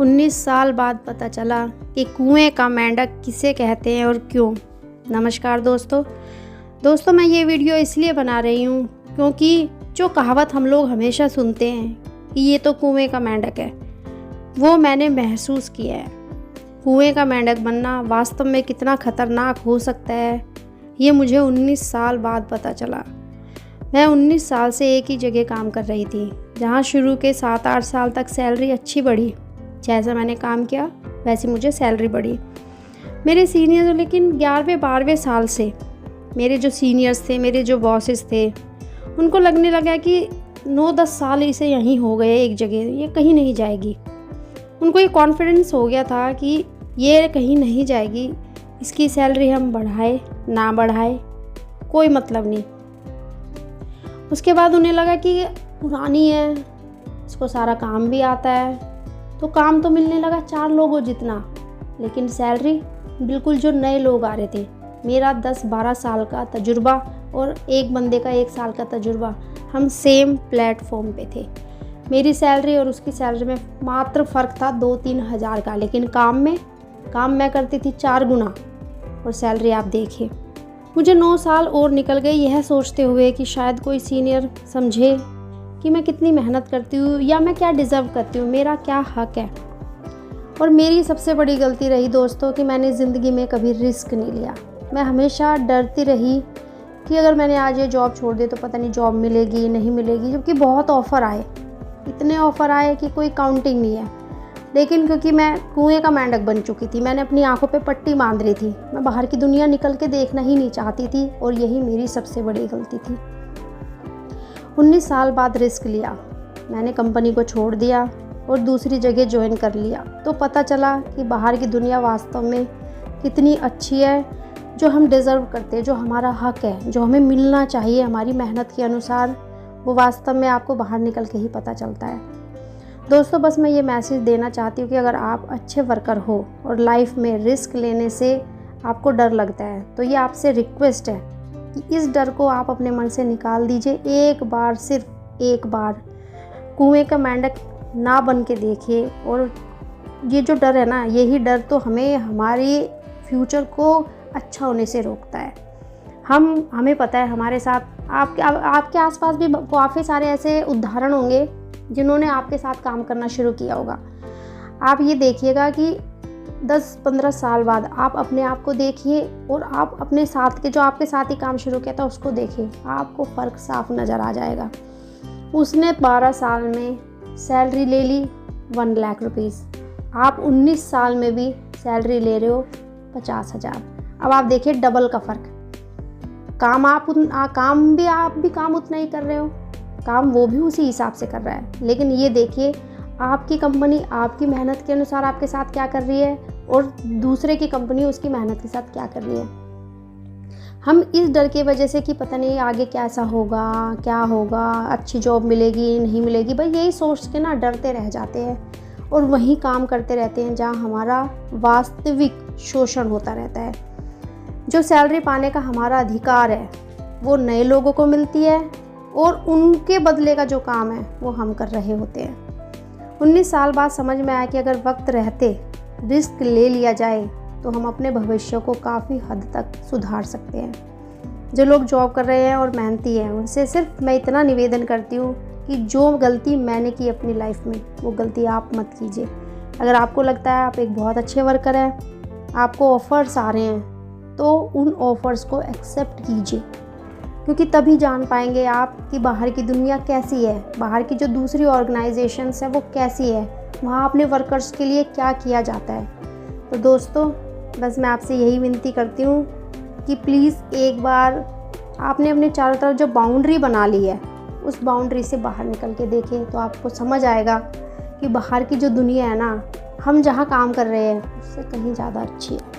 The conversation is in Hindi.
19 साल बाद पता चला कि कुएं का मेंढक किसे कहते हैं और क्यों। नमस्कार दोस्तों मैं ये वीडियो इसलिए बना रही हूँ क्योंकि जो कहावत हम लोग हमेशा सुनते हैं कि ये तो कुएं का मेंढक है, वो मैंने महसूस किया है। कुएं का मेंढक बनना वास्तव में कितना खतरनाक हो सकता है, ये मुझे 19 साल बाद पता चला। मैं 19 साल से एक ही जगह काम कर रही थी, जहाँ शुरू के 7-8 साल तक सैलरी अच्छी बढ़ी। जैसा मैंने काम किया वैसे मुझे सैलरी बढ़ी। मेरे सीनियर्स लेकिन 11वें-12वें साल से मेरे जो सीनियर्स थे, मेरे जो बॉसेस थे, उनको लगने लगा कि 9-10 साल इसे यहीं हो गए एक जगह, ये कहीं नहीं जाएगी। उनको ये कॉन्फिडेंस हो गया था कि ये कहीं नहीं जाएगी, इसकी सैलरी हम बढ़ाए ना बढ़ाए कोई मतलब नहीं। उसके बाद उन्हें लगा कि पुरानी है, इसको सारा काम भी आता है, तो काम तो मिलने लगा 4 लोगों जितना, लेकिन सैलरी बिल्कुल जो नए लोग आ रहे थे। मेरा 10-12 साल का तजुर्बा और एक बंदे का 1 साल का तजुर्बा, हम सेम प्लेटफॉर्म पे थे। मेरी सैलरी और उसकी सैलरी में मात्र फ़र्क था 2-3 हज़ार का, लेकिन काम मैं करती थी 4 गुना और सैलरी आप देखिए। मुझे 9 साल और निकल गए यह सोचते हुए कि शायद कोई सीनियर समझे कि मैं कितनी मेहनत करती हूँ या मैं क्या डिज़र्व करती हूँ, मेरा क्या हक है। और मेरी सबसे बड़ी गलती रही दोस्तों कि मैंने ज़िंदगी में कभी रिस्क नहीं लिया। मैं हमेशा डरती रही कि अगर मैंने आज ये जॉब छोड़ दी तो पता नहीं जॉब मिलेगी नहीं मिलेगी, जबकि बहुत ऑफ़र आए, इतने ऑफ़र आए कि कोई काउंटिंग नहीं है। लेकिन क्योंकि मैं कुएं का मेंढक बन चुकी थी, मैंने अपनी आंखों पे पट्टी बांध ली थी, मैं बाहर की दुनिया निकल के देखना ही नहीं चाहती थी, और यही मेरी सबसे बड़ी गलती थी। 19 साल बाद रिस्क लिया, मैंने कंपनी को छोड़ दिया और दूसरी जगह ज्वाइन कर लिया, तो पता चला कि बाहर की दुनिया वास्तव में कितनी अच्छी है, जो हम डिज़र्व करते हैं, जो हमारा हक है, जो हमें मिलना चाहिए हमारी मेहनत के अनुसार, वो वास्तव में आपको बाहर निकल के ही पता चलता है। दोस्तों बस मैं ये मैसेज देना चाहती हूँ कि अगर आप अच्छे वर्कर हो और लाइफ में रिस्क लेने से आपको डर लगता है, तो ये आपसे रिक्वेस्ट है कि इस डर को आप अपने मन से निकाल दीजिए। एक बार, सिर्फ एक बार कुएं का मेंढक ना बन के देखिए। और ये जो डर है ना, यही डर तो हमें हमारे फ्यूचर को अच्छा होने से रोकता है। हमें पता है हमारे साथ आपके आसपास भी काफ़ी सारे ऐसे उदाहरण होंगे जिन्होंने आपके साथ काम करना शुरू किया होगा। आप ये देखिएगा कि 10-15 साल बाद आप अपने आप को देखिए और आप अपने साथ के जो आपके साथ ही काम शुरू किया था उसको देखिए, आपको फ़र्क साफ नज़र आ जाएगा। उसने 12 साल में सैलरी ले ली 1 लाख रुपीज़, आप 19 साल में भी सैलरी ले रहे हो 50,000। अब आप देखिए डबल का फ़र्क। काम आप भी काम उतना ही कर रहे हो, काम वो भी उसी हिसाब से कर रहा है, लेकिन ये देखिए आपकी कंपनी आपकी मेहनत के अनुसार आपके साथ क्या कर रही है और दूसरे की कंपनी उसकी मेहनत के साथ क्या कर रही है। हम इस डर की वजह से कि पता नहीं आगे कैसा होगा, क्या होगा, अच्छी जॉब मिलेगी नहीं मिलेगी, भाई यही सोच के ना डरते रह जाते हैं और वहीं काम करते रहते हैं जहाँ हमारा वास्तविक शोषण होता रहता है। जो सैलरी पाने का हमारा अधिकार है वो नए लोगों को मिलती है और उनके बदले का जो काम है वो हम कर रहे होते हैं। 19 साल बाद समझ में आया कि अगर वक्त रहते रिस्क ले लिया जाए तो हम अपने भविष्य को काफ़ी हद तक सुधार सकते हैं। जो लोग जॉब कर रहे हैं और मेहनती हैं, उनसे सिर्फ मैं इतना निवेदन करती हूँ कि जो गलती मैंने की अपनी लाइफ में वो गलती आप मत कीजिए। अगर आपको लगता है आप एक बहुत अच्छे वर्कर हैं, आपको ऑफ़र्स आ रहे हैं, तो उन ऑफ़र्स को एक्सेप्ट कीजिए, क्योंकि तभी जान पाएंगे आप कि बाहर की दुनिया कैसी है, बाहर की जो दूसरी ऑर्गेनाइजेशंस है वो कैसी है, वहाँ अपने वर्कर्स के लिए क्या किया जाता है। तो दोस्तों बस मैं आपसे यही विनती करती हूँ कि प्लीज़ एक बार आपने अपने चारों तरफ जो बाउंड्री बना ली है उस बाउंड्री से बाहर निकल के देखें, तो आपको समझ आएगा कि बाहर की जो दुनिया है ना, हम जहाँ काम कर रहे हैं उससे कहीं ज़्यादा अच्छी है।